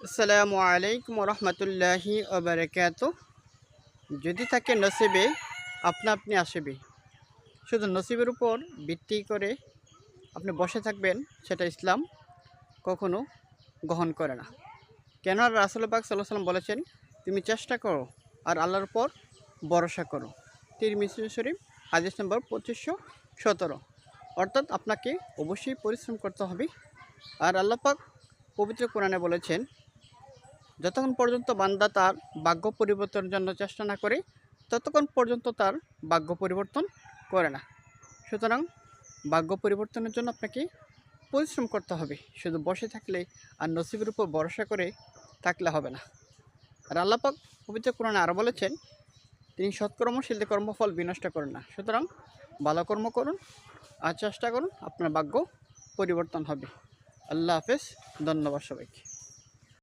আসসালামু আলাইকুম রহমতুল্লাহি ওবারাকাতু। যদি থাকে নসিবে আপনা আপনি আসবে। শুধু নসিবের উপর ভিত্তি করে আপনি বসে থাকবেন, সেটা ইসলাম কখনো গ্রহণ করে না। কেন রাসূল পাক সাল্লাল্লাহু আলাইহি ওয়াসাল্লাম বলেছেন, তুমি চেষ্টা করো আর আল্লাহর উপর ভরসা করো। তিরমিজি শরীফ হাদিস নম্বর 2517। অর্থাৎ আপনাকে অবশ্যই পরিশ্রম করতে হবে। আর আল্লাহ পাক পবিত্র কোরআনে বলেছেন, যতক্ষণ পর্যন্ত বান্দা তার ভাগ্য পরিবর্তনের জন্য চেষ্টা না করে ততক্ষণ পর্যন্ত তার ভাগ্য পরিবর্তন করে না। সুতরাং ভাগ্য পরিবর্তনের জন্য আপনাকে পরিশ্রম করতে হবে। শুধু বসে থাকলে আর নসিবের উপর ভরসা করে থাকলে হবে না। আর আল্লাহ পাক পবিত্র কোরআনে আরও বলেছেন, তিনি সৎকর্মশীলদের কর্মফল বিনষ্ট করেন না। সুতরাং ভালো কর্ম করুন আর চেষ্টা করুন, আপনার ভাগ্য পরিবর্তন হবে। আল্লাহ হাফেজ। ধন্যবাদ সবাইকে।